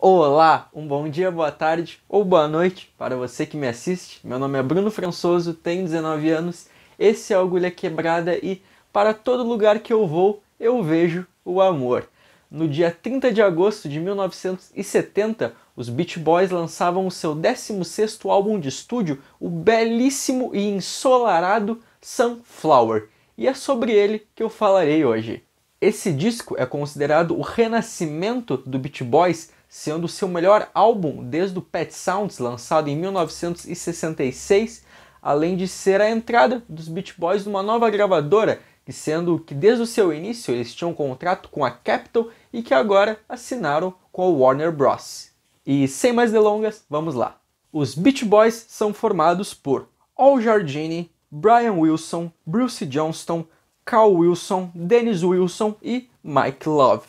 Olá, um bom dia, boa tarde ou boa noite para você que me assiste. Meu nome é Bruno Françoso, tenho 19 anos, esse é o Agulha Quebrada e para todo lugar que eu vou, eu vejo o amor. No dia 30 de agosto de 1970, os Beach Boys lançavam o seu 16º álbum de estúdio, o belíssimo e ensolarado Sunflower. E é sobre ele que eu falarei hoje. Esse disco é considerado o renascimento do Beach Boys, sendo o seu melhor álbum desde o Pet Sounds, lançado em 1966, além de ser a entrada dos Beach Boys numa nova gravadora, sendo que desde o seu início eles tinham um contrato com a Capitol e que agora assinaram com a Warner Bros. E sem mais delongas, vamos lá. Os Beach Boys são formados por Al Jardine, Brian Wilson, Bruce Johnston, Carl Wilson, Dennis Wilson e Mike Love.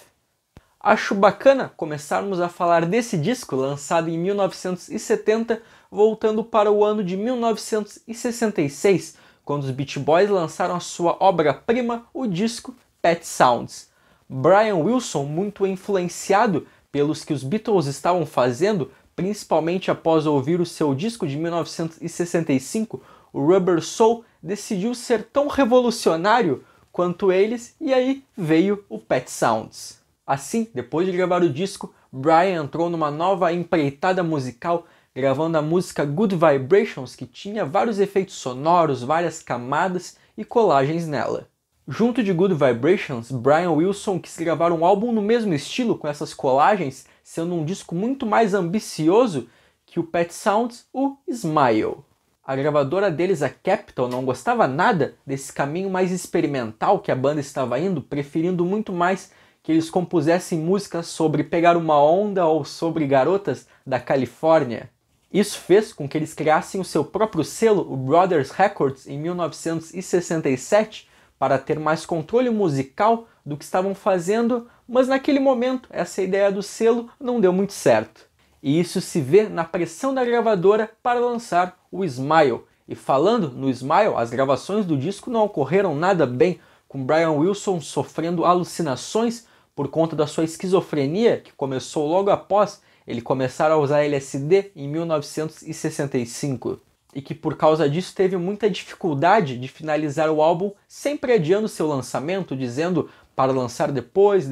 Acho bacana começarmos a falar desse disco lançado em 1970, voltando para o ano de 1966, quando os Beach Boys lançaram a sua obra-prima, o disco Pet Sounds. Brian Wilson, muito influenciado pelos que os Beatles estavam fazendo, principalmente após ouvir o seu disco de 1965, o Rubber Soul, decidiu ser tão revolucionário quanto eles, e aí veio o Pet Sounds. Assim, depois de gravar o disco, Brian entrou numa nova empreitada musical, gravando a música Good Vibrations, que tinha vários efeitos sonoros, várias camadas e colagens nela. Junto de Good Vibrations, Brian Wilson quis gravar um álbum no mesmo estilo, com essas colagens, sendo um disco muito mais ambicioso que o Pet Sounds, o Smile. A gravadora deles, a Capitol, não gostava nada desse caminho mais experimental que a banda estava indo, preferindo muito mais que eles compusessem músicas sobre pegar uma onda ou sobre garotas da Califórnia. Isso fez com que eles criassem o seu próprio selo, o Brothers Records, em 1967, para ter mais controle musical do que estavam fazendo, mas naquele momento essa ideia do selo não deu muito certo. E isso se vê na pressão da gravadora para lançar o Smile. E falando no Smile, as gravações do disco não ocorreram nada bem, com Brian Wilson sofrendo alucinações por conta da sua esquizofrenia, que começou logo após ele começar a usar LSD em 1965, e que por causa disso teve muita dificuldade de finalizar o álbum, sempre adiando seu lançamento, dizendo para lançar depois.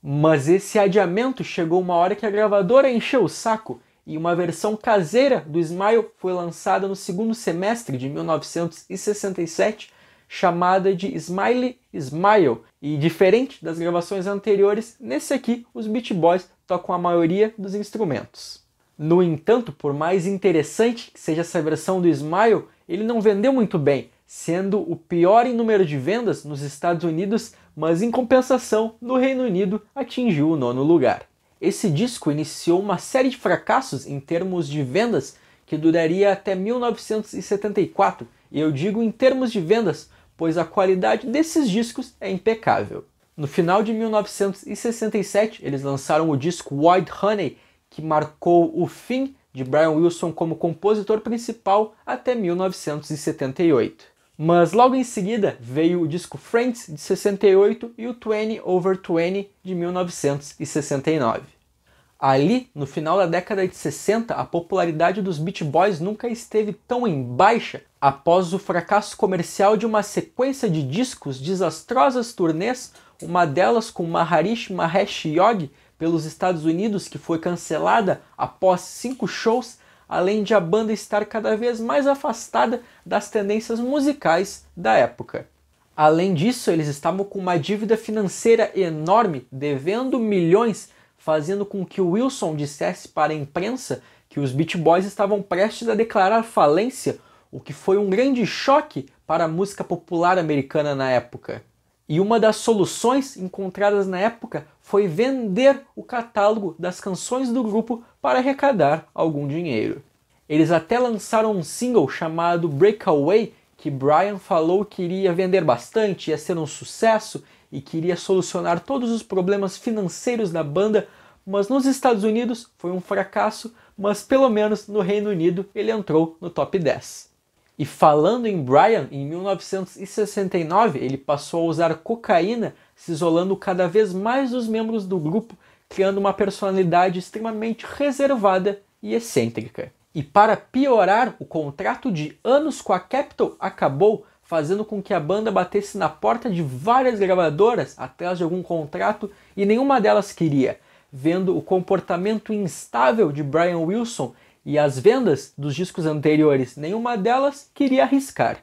Mas esse adiamento chegou uma hora que a gravadora encheu o saco, e uma versão caseira do Smile foi lançada no segundo semestre de 1967, chamada de Smiley Smile, e diferente das gravações anteriores, nesse aqui os Beach Boys tocam a maioria dos instrumentos. No entanto, por mais interessante que seja essa versão do Smile, ele não vendeu muito bem, sendo o pior em número de vendas nos Estados Unidos, mas em compensação, no Reino Unido atingiu o 9º lugar. Esse disco iniciou uma série de fracassos em termos de vendas que duraria até 1974, e eu digo em termos de vendas, pois a qualidade desses discos é impecável. No final de 1967, eles lançaram o disco White Honey, que marcou o fim de Brian Wilson como compositor principal até 1978. Mas logo em seguida veio o disco Friends, de 68, e o 20 Over 20, de 1969. Ali, no final da década de 60, a popularidade dos Beach Boys nunca esteve tão em baixa após o fracasso comercial de uma sequência de discos, desastrosas turnês, uma delas com Maharishi Mahesh Yogi pelos Estados Unidos, que foi cancelada após 5 shows, além de a banda estar cada vez mais afastada das tendências musicais da época. Além disso, eles estavam com uma dívida financeira enorme, devendo milhões, fazendo com que o Wilson dissesse para a imprensa que os Beach Boys estavam prestes a declarar falência, o que foi um grande choque para a música popular americana na época. E uma das soluções encontradas na época foi vender o catálogo das canções do grupo para arrecadar algum dinheiro. Eles até lançaram um single chamado Breakaway, que Brian falou que iria vender bastante, ia ser um sucesso e que iria solucionar todos os problemas financeiros da banda, mas nos Estados Unidos foi um fracasso, mas pelo menos no Reino Unido ele entrou no top 10. E falando em Brian, em 1969 ele passou a usar cocaína, se isolando cada vez mais dos membros do grupo, criando uma personalidade extremamente reservada e excêntrica. E para piorar, o contrato de anos com a Capitol acabou, fazendo com que a banda batesse na porta de várias gravadoras atrás de algum contrato e nenhuma delas queria, vendo o comportamento instável de Brian Wilson e as vendas dos discos anteriores, nenhuma delas queria arriscar.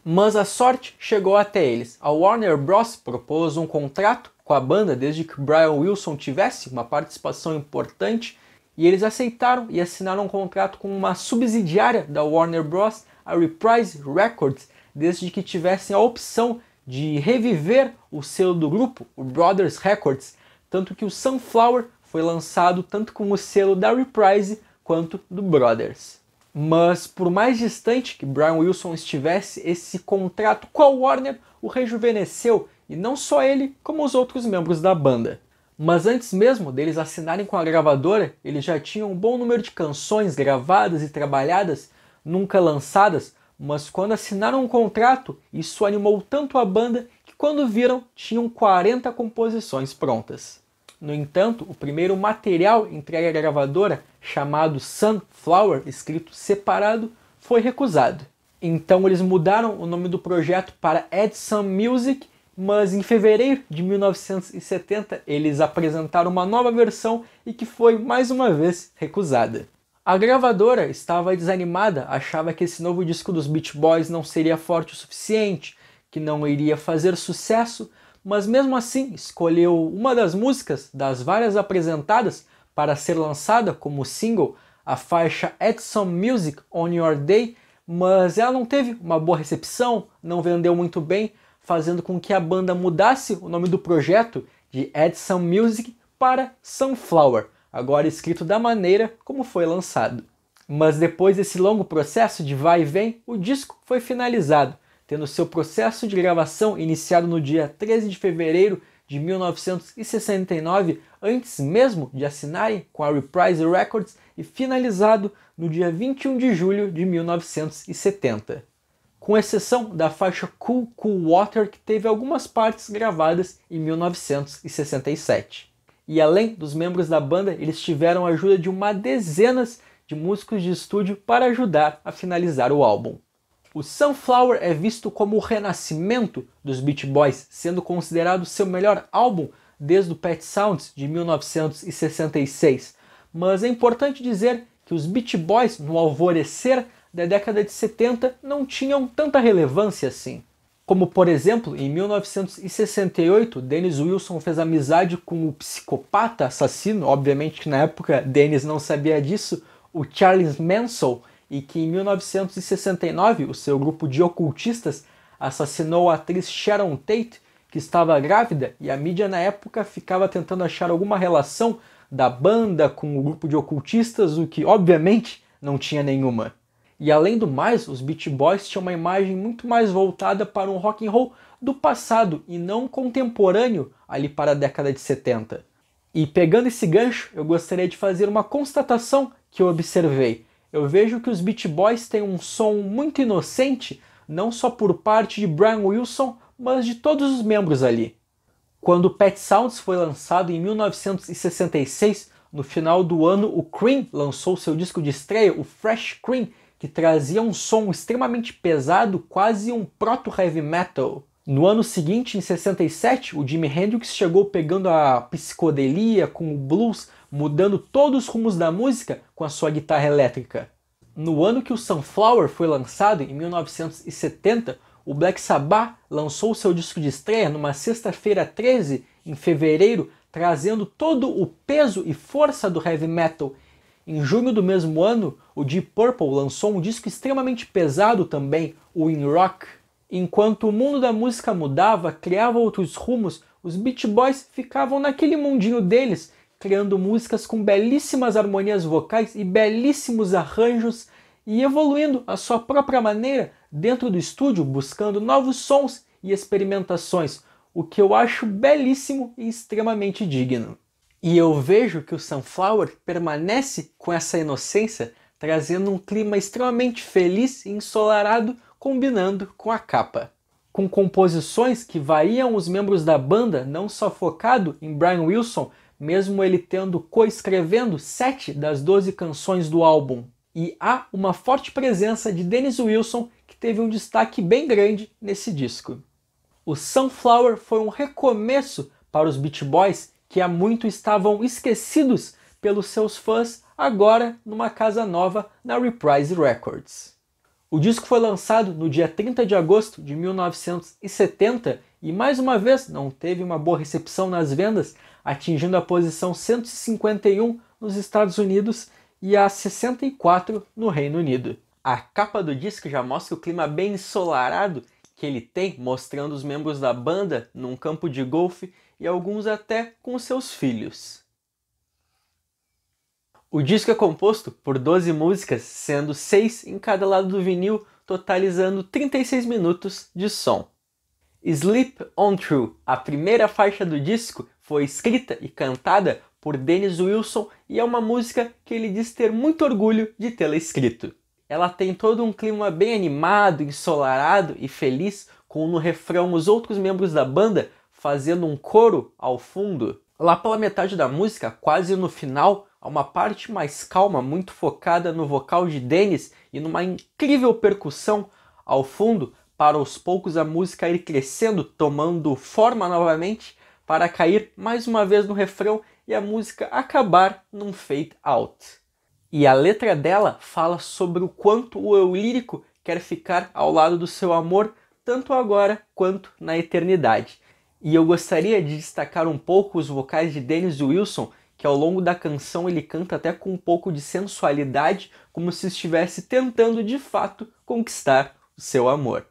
Mas a sorte chegou até eles. A Warner Bros. Propôs um contrato com a banda desde que Brian Wilson tivesse uma participação importante, e eles aceitaram e assinaram um contrato com uma subsidiária da Warner Bros., a Reprise Records, desde que tivessem a opção de reviver o selo do grupo, o Brothers Records, tanto que o Sunflower foi lançado tanto com o selo da Reprise quanto do Brothers. Mas por mais distante que Brian Wilson estivesse, esse contrato com a Warner o rejuvenesceu, e não só ele, como os outros membros da banda. Mas antes mesmo deles assinarem com a gravadora, eles já tinham um bom número de canções gravadas e trabalhadas, nunca lançadas, mas quando assinaram um contrato, isso animou tanto a banda que quando viram, tinham 40 composições prontas. No entanto, o primeiro material entregue à gravadora, chamado Sunflower, escrito separado, foi recusado. Então eles mudaram o nome do projeto para Add Some Music, mas em fevereiro de 1970 eles apresentaram uma nova versão e que foi mais uma vez recusada. A gravadora estava desanimada, achava que esse novo disco dos Beach Boys não seria forte o suficiente, que não iria fazer sucesso, mas mesmo assim escolheu uma das músicas das várias apresentadas para ser lançada como single, a faixa Add Some Music on Your Day, mas ela não teve uma boa recepção, não vendeu muito bem, fazendo com que a banda mudasse o nome do projeto de Add Some Music para Sunflower, agora escrito da maneira como foi lançado. Mas depois desse longo processo de vai e vem, o disco foi finalizado, tendo seu processo de gravação iniciado no dia 13 de fevereiro de 1969, antes mesmo de assinarem com a Reprise Records, e finalizado no dia 21 de julho de 1970. Com exceção da faixa Cool Cool Water, que teve algumas partes gravadas em 1967. E além dos membros da banda, eles tiveram a ajuda de uma dezena de músicos de estúdio para ajudar a finalizar o álbum. O Sunflower é visto como o renascimento dos Beach Boys, sendo considerado seu melhor álbum desde o Pet Sounds de 1966. Mas é importante dizer que os Beach Boys, no alvorecer da década de 70, não tinham tanta relevância assim. Como, por exemplo, em 1968, Dennis Wilson fez amizade com o psicopata assassino, obviamente que na época Dennis não sabia disso, o Charles Manson, e que em 1969 o seu grupo de ocultistas assassinou a atriz Sharon Tate, que estava grávida, e a mídia na época ficava tentando achar alguma relação da banda com o grupo de ocultistas, o que obviamente não tinha nenhuma. E além do mais, os Beach Boys tinham uma imagem muito mais voltada para um rock and roll do passado e não contemporâneo ali para a década de 70. E pegando esse gancho, eu gostaria de fazer uma constatação que eu observei. Eu vejo que os Beach Boys têm um som muito inocente, não só por parte de Brian Wilson, mas de todos os membros ali. Quando o Pet Sounds foi lançado em 1966, no final do ano o Cream lançou seu disco de estreia, o Fresh Cream, que trazia um som extremamente pesado, quase um proto-heavy metal. No ano seguinte, em 67, o Jimi Hendrix chegou pegando a psicodelia com o blues, mudando todos os rumos da música com a sua guitarra elétrica. No ano que o Sunflower foi lançado, em 1970, o Black Sabbath lançou seu disco de estreia numa sexta-feira 13, em fevereiro, trazendo todo o peso e força do heavy metal. Em junho do mesmo ano, o Deep Purple lançou um disco extremamente pesado também, o In Rock. Enquanto o mundo da música mudava, criava outros rumos, os Beach Boys ficavam naquele mundinho deles, criando músicas com belíssimas harmonias vocais e belíssimos arranjos, e evoluindo à sua própria maneira dentro do estúdio, buscando novos sons e experimentações, o que eu acho belíssimo e extremamente digno. E eu vejo que o Sunflower permanece com essa inocência, trazendo um clima extremamente feliz e ensolarado, combinando com a capa. Com composições que variam os membros da banda, não só focado em Brian Wilson, mesmo ele tendo coescrevendo 7 das 12 canções do álbum. E há uma forte presença de Dennis Wilson, que teve um destaque bem grande nesse disco. O Sunflower foi um recomeço para os Beach Boys, que há muito estavam esquecidos pelos seus fãs, agora numa casa nova na Reprise Records. O disco foi lançado no dia 30 de agosto de 1970 e mais uma vez não teve uma boa recepção nas vendas, atingindo a posição 151 nos Estados Unidos e a 64 no Reino Unido. A capa do disco já mostra o clima bem ensolarado que ele tem, mostrando os membros da banda num campo de golfe e alguns até com seus filhos. O disco é composto por 12 músicas, sendo 6 em cada lado do vinil, totalizando 36 minutos de som. Sleep On Through, a primeira faixa do disco, foi escrita e cantada por Dennis Wilson e é uma música que ele diz ter muito orgulho de tê-la escrito. Ela tem todo um clima bem animado, ensolarado e feliz, com no refrão os outros membros da banda fazendo um coro ao fundo. Lá pela metade da música, quase no final, há uma parte mais calma, muito focada no vocal de Dennis e numa incrível percussão ao fundo, para aos poucos a música ir crescendo, tomando forma novamente, para cair mais uma vez no refrão e a música acabar num fade out. E a letra dela fala sobre o quanto o eu lírico quer ficar ao lado do seu amor, tanto agora quanto na eternidade. E eu gostaria de destacar um pouco os vocais de Dennis Wilson, que ao longo da canção ele canta até com um pouco de sensualidade, como se estivesse tentando de fato conquistar o seu amor.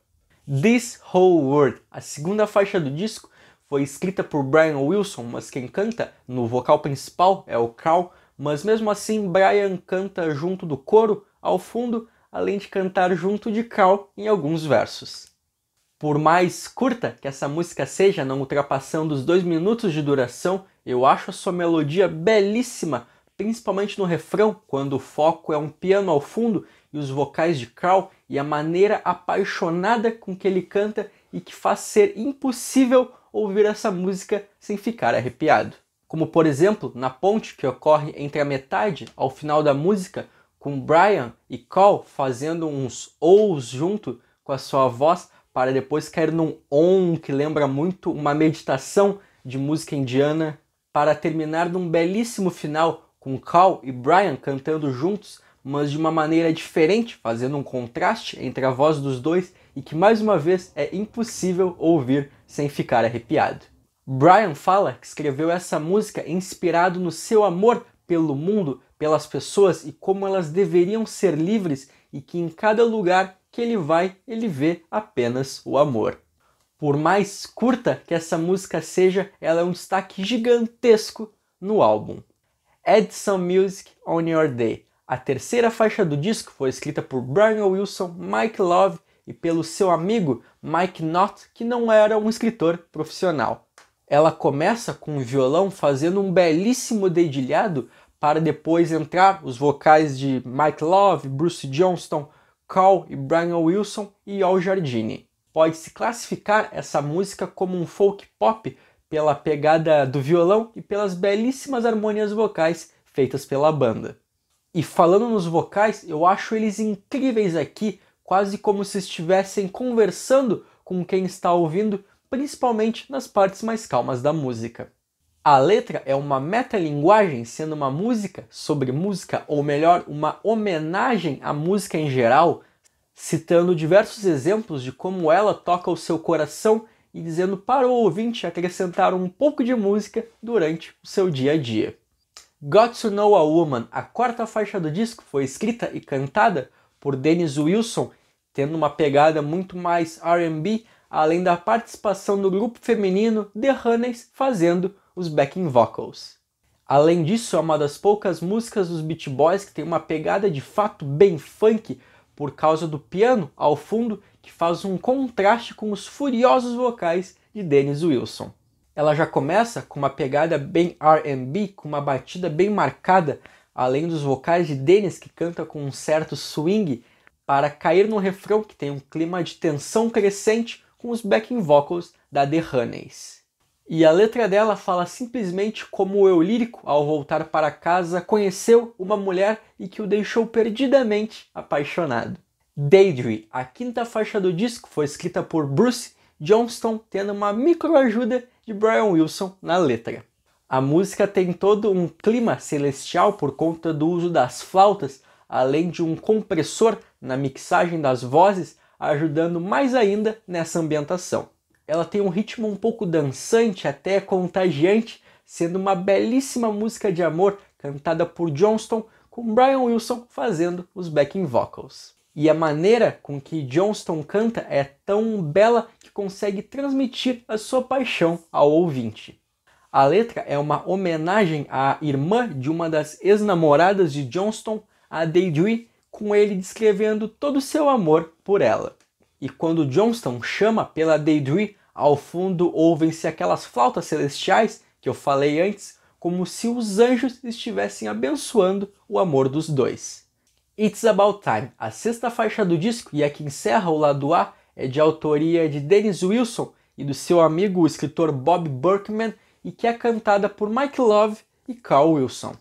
This Whole World, a segunda faixa do disco, foi escrita por Brian Wilson, mas quem canta no vocal principal é o Carl, mas mesmo assim Brian canta junto do coro ao fundo, além de cantar junto de Carl em alguns versos. Por mais curta que essa música seja, não ultrapassando os 2 minutos de duração, eu acho a sua melodia belíssima, principalmente no refrão, quando o foco é um piano ao fundo e os vocais de Carl e a maneira apaixonada com que ele canta e que faz ser impossível ouvir essa música sem ficar arrepiado. Como por exemplo, na ponte que ocorre entre a metade ao final da música, com Brian e Carl fazendo uns O's junto com a sua voz, para depois cair num Om que lembra muito uma meditação de música indiana, para terminar num belíssimo final com Carl e Brian cantando juntos, mas de uma maneira diferente, fazendo um contraste entre a voz dos dois e que mais uma vez é impossível ouvir sem ficar arrepiado. Brian fala que escreveu essa música inspirado no seu amor pelo mundo, pelas pessoas e como elas deveriam ser livres e que em cada lugar que ele vai, ele vê apenas o amor. Por mais curta que essa música seja, ela é um destaque gigantesco no álbum. Add Some Music on Your Day. A terceira faixa do disco foi escrita por Brian Wilson, Mike Love e pelo seu amigo Mike Knott, que não era um escritor profissional. Ela começa com o violão fazendo um belíssimo dedilhado para depois entrar os vocais de Mike Love, Bruce Johnston, Carl e Brian Wilson e Al Jardine. Pode-se classificar essa música como um folk pop pela pegada do violão e pelas belíssimas harmonias vocais feitas pela banda. E falando nos vocais, eu acho eles incríveis aqui, quase como se estivessem conversando com quem está ouvindo, principalmente nas partes mais calmas da música. A letra é uma metalinguagem, sendo uma música sobre música, ou melhor, uma homenagem à música em geral, citando diversos exemplos de como ela toca o seu coração e dizendo para o ouvinte acrescentar um pouco de música durante o seu dia a dia. Got to Know a Woman, a quarta faixa do disco, foi escrita e cantada por Dennis Wilson, tendo uma pegada muito mais R&B, além da participação do grupo feminino The Honeys fazendo os backing vocals. Além disso, é uma das poucas músicas dos Beach Boys que tem uma pegada de fato bem funk, por causa do piano ao fundo, que faz um contraste com os furiosos vocais de Dennis Wilson. Ela já começa com uma pegada bem R&B, com uma batida bem marcada, além dos vocais de Dennis, que canta com um certo swing, para cair no refrão que tem um clima de tensão crescente com os backing vocals da The Honeys. E a letra dela fala simplesmente como o eu lírico, ao voltar para casa, conheceu uma mulher e que o deixou perdidamente apaixonado. Daydream, a quinta faixa do disco, foi escrita por Bruce Johnston, tendo uma microajuda de Brian Wilson na letra. A música tem todo um clima celestial por conta do uso das flautas, além de um compressor na mixagem das vozes, ajudando mais ainda nessa ambientação. Ela tem um ritmo um pouco dançante, até contagiante, sendo uma belíssima música de amor cantada por Johnston, com Brian Wilson fazendo os backing vocals. E a maneira com que Johnston canta é tão bela que consegue transmitir a sua paixão ao ouvinte. A letra é uma homenagem à irmã de uma das ex-namoradas de Johnston, a Daydream, com ele descrevendo todo o seu amor por ela. E quando Johnston chama pela Daydream, ao fundo ouvem-se aquelas flautas celestiais que eu falei antes, como se os anjos estivessem abençoando o amor dos dois. It's About Time, a sexta faixa do disco e a que encerra o lado A, é de autoria de Dennis Wilson e do seu amigo o escritor Bob Berkman e que é cantada por Mike Love e Carl Wilson.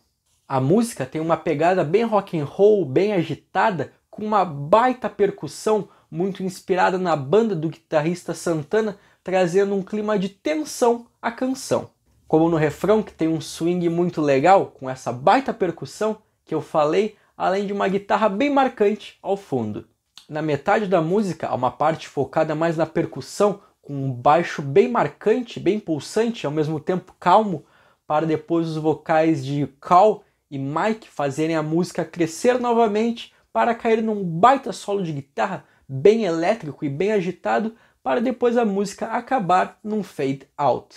A música tem uma pegada bem rock and roll, bem agitada, com uma baita percussão muito inspirada na banda do guitarrista Santana, trazendo um clima de tensão à canção. Como no refrão, que tem um swing muito legal, com essa baita percussão que eu falei, além de uma guitarra bem marcante ao fundo. Na metade da música, há uma parte focada mais na percussão, com um baixo bem marcante, bem pulsante, ao mesmo tempo calmo, para depois os vocais de Carl e Mike fazerem a música crescer novamente para cair num baita solo de guitarra bem elétrico e bem agitado, para depois a música acabar num fade out.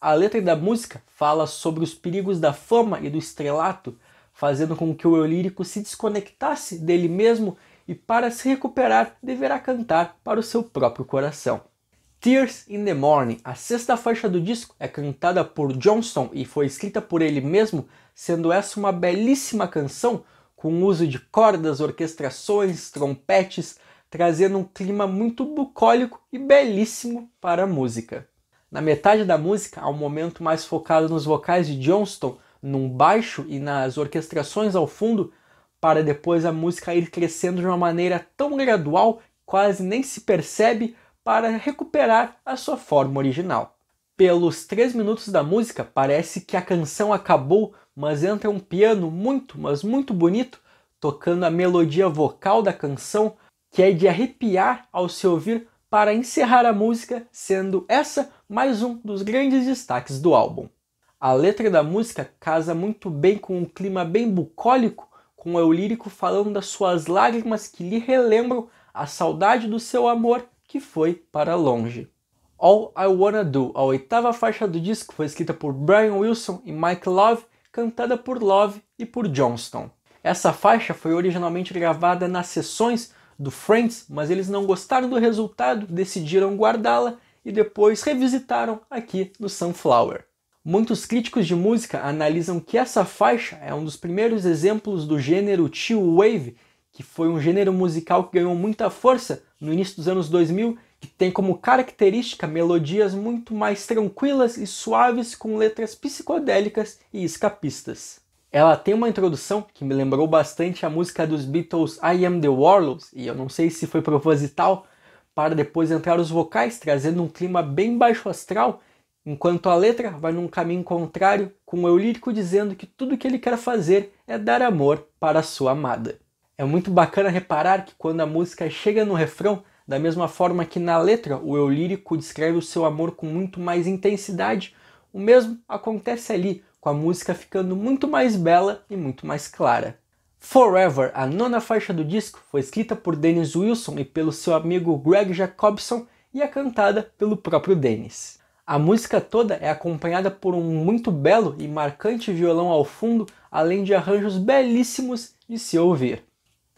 A letra da música fala sobre os perigos da fama e do estrelato, fazendo com que o eu lírico se desconectasse dele mesmo e para se recuperar deverá cantar para o seu próprio coração. Tears in the Morning, a sexta faixa do disco, é cantada por Johnston e foi escrita por ele mesmo, sendo essa uma belíssima canção com uso de cordas, orquestrações, trompetes, trazendo um clima muito bucólico e belíssimo para a música. Na metade da música há um momento mais focado nos vocais de Johnston, num baixo e nas orquestrações ao fundo, para depois a música ir crescendo de uma maneira tão gradual, quase nem se percebe, para recuperar a sua forma original. Pelos 3 minutos da música, parece que a canção acabou, mas entra um piano muito, mas muito bonito, tocando a melodia vocal da canção, que é de arrepiar ao se ouvir, para encerrar a música, sendo essa mais um dos grandes destaques do álbum. A letra da música casa muito bem com um clima bem bucólico, com o eu lírico falando das suas lágrimas que lhe relembram a saudade do seu amor que foi para longe. All I Wanna Do, a oitava faixa do disco, foi escrita por Brian Wilson e Mike Love, cantada por Love e por Johnston. Essa faixa foi originalmente gravada nas sessões do Friends, mas eles não gostaram do resultado, decidiram guardá-la e depois revisitaram aqui no Sunflower. Muitos críticos de música analisam que essa faixa é um dos primeiros exemplos do gênero chill wave, que foi um gênero musical que ganhou muita força no início dos anos 2000, que tem como característica melodias muito mais tranquilas e suaves com letras psicodélicas e escapistas. Ela tem uma introdução que me lembrou bastante a música dos Beatles I Am The Warlords, e eu não sei se foi proposital, para depois entrar os vocais trazendo um clima bem baixo astral, enquanto a letra vai num caminho contrário, com o eu lírico dizendo que tudo que ele quer fazer é dar amor para a sua amada. É muito bacana reparar que quando a música chega no refrão, da mesma forma que na letra o eu lírico descreve o seu amor com muito mais intensidade, o mesmo acontece ali, com a música ficando muito mais bela e muito mais clara. Forever, a nona faixa do disco, foi escrita por Dennis Wilson e pelo seu amigo Greg Jacobson e é cantada pelo próprio Dennis. A música toda é acompanhada por um muito belo e marcante violão ao fundo, além de arranjos belíssimos de se ouvir,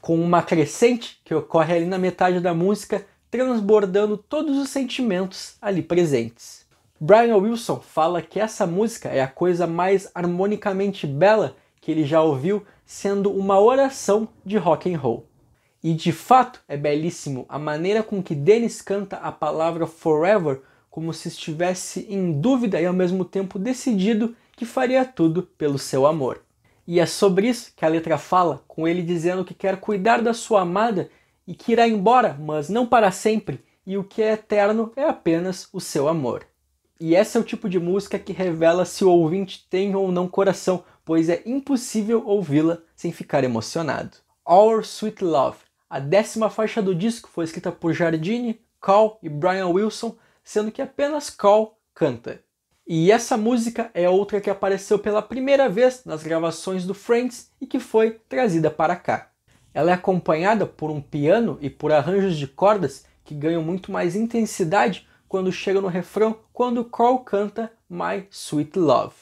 com uma crescente que ocorre ali na metade da música, transbordando todos os sentimentos ali presentes. Brian Wilson fala que essa música é a coisa mais harmonicamente bela que ele já ouviu, sendo uma oração de rock and roll. E de fato é belíssimo a maneira com que Dennis canta a palavra forever como se estivesse em dúvida e ao mesmo tempo decidido que faria tudo pelo seu amor. E é sobre isso que a letra fala, com ele dizendo que quer cuidar da sua amada e que irá embora, mas não para sempre, e o que é eterno é apenas o seu amor. E esse é o tipo de música que revela se o ouvinte tem ou não coração, pois é impossível ouvi-la sem ficar emocionado. Our Sweet Love, a 10ª faixa do disco, foi escrita por Jardine, Cal e Brian Wilson, sendo que apenas Cal canta. E essa música é outra que apareceu pela primeira vez nas gravações do Friends e que foi trazida para cá. Ela é acompanhada por um piano e por arranjos de cordas que ganham muito mais intensidade quando chega no refrão, quando Cal canta My Sweet Love.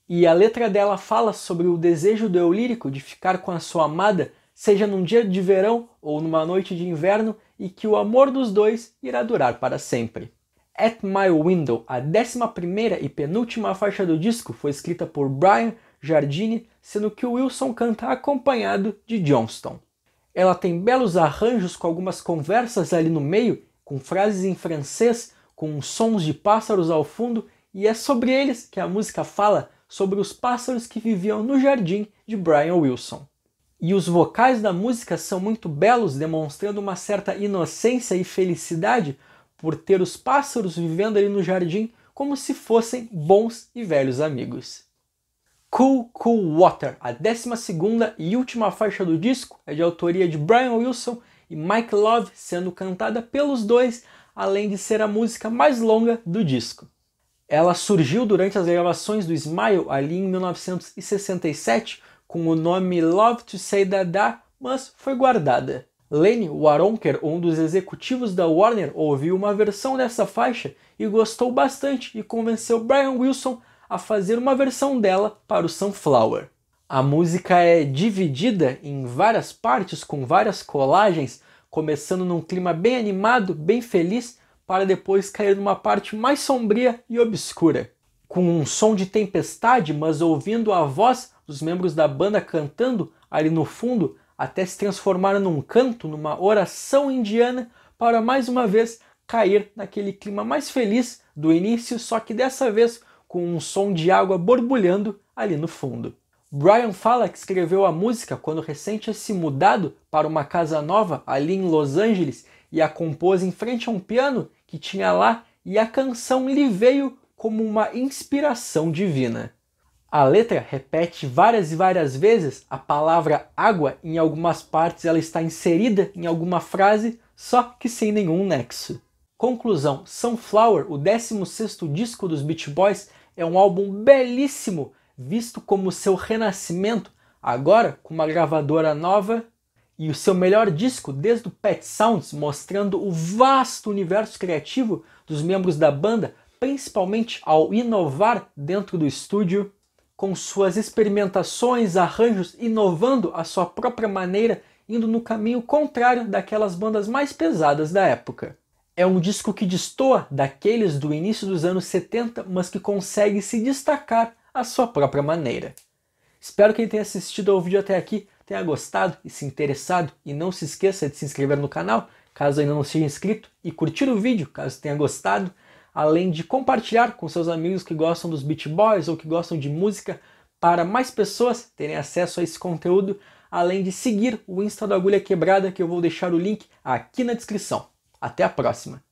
E a letra dela fala sobre o desejo do eu lírico de ficar com a sua amada, seja num dia de verão ou numa noite de inverno, e que o amor dos dois irá durar para sempre. At My Window, a 11ª e penúltima faixa do disco, foi escrita por Brian Jardine, sendo que o Wilson canta acompanhado de Johnston. Ela tem belos arranjos com algumas conversas ali no meio, com frases em francês, com sons de pássaros ao fundo, e é sobre eles que a música fala, sobre os pássaros que viviam no jardim de Brian Wilson. E os vocais da música são muito belos, demonstrando uma certa inocência e felicidade por ter os pássaros vivendo ali no jardim como se fossem bons e velhos amigos. Cool Cool Water, a 12ª e última faixa do disco, é de autoria de Brian Wilson e Mike Love, sendo cantada pelos dois, além de ser a música mais longa do disco. Ela surgiu durante as gravações do Smile ali em 1967 com o nome Love to Say Dada, mas foi guardada. Lenny Waronker, um dos executivos da Warner, ouviu uma versão dessa faixa e gostou bastante e convenceu Brian Wilson a fazer uma versão dela para o Sunflower. A música é dividida em várias partes com várias colagens, começando num clima bem animado, bem feliz, para depois cair numa parte mais sombria e obscura. Com um som de tempestade, mas ouvindo a voz dos membros da banda cantando ali no fundo, até se transformar num canto, numa oração indiana, para mais uma vez cair naquele clima mais feliz do início, só que dessa vez com um som de água borbulhando ali no fundo. Brian fala que escreveu a música quando recém tinha se mudado para uma casa nova ali em Los Angeles e a compôs em frente a um piano que tinha lá, e a canção lhe veio como uma inspiração divina. A letra repete várias e várias vezes a palavra água, em algumas partes ela está inserida em alguma frase, só que sem nenhum nexo. Conclusão, Sunflower, o 16º disco dos Beach Boys, é um álbum belíssimo, visto como seu renascimento, agora com uma gravadora nova, e o seu melhor disco desde o Pet Sounds, mostrando o vasto universo criativo dos membros da banda, principalmente ao inovar dentro do estúdio, com suas experimentações, arranjos, inovando a sua própria maneira, indo no caminho contrário daquelas bandas mais pesadas da época. É um disco que destoa daqueles do início dos anos 70, mas que consegue se destacar à sua própria maneira. Espero que quem tenha assistido ao vídeo até aqui tenha gostado e se interessado, e não se esqueça de se inscrever no canal, caso ainda não seja inscrito, e curtir o vídeo, caso tenha gostado, além de compartilhar com seus amigos que gostam dos Beach Boys ou que gostam de música, para mais pessoas terem acesso a esse conteúdo, além de seguir o Insta do Agulha Quebrada, que eu vou deixar o link aqui na descrição. Até a próxima!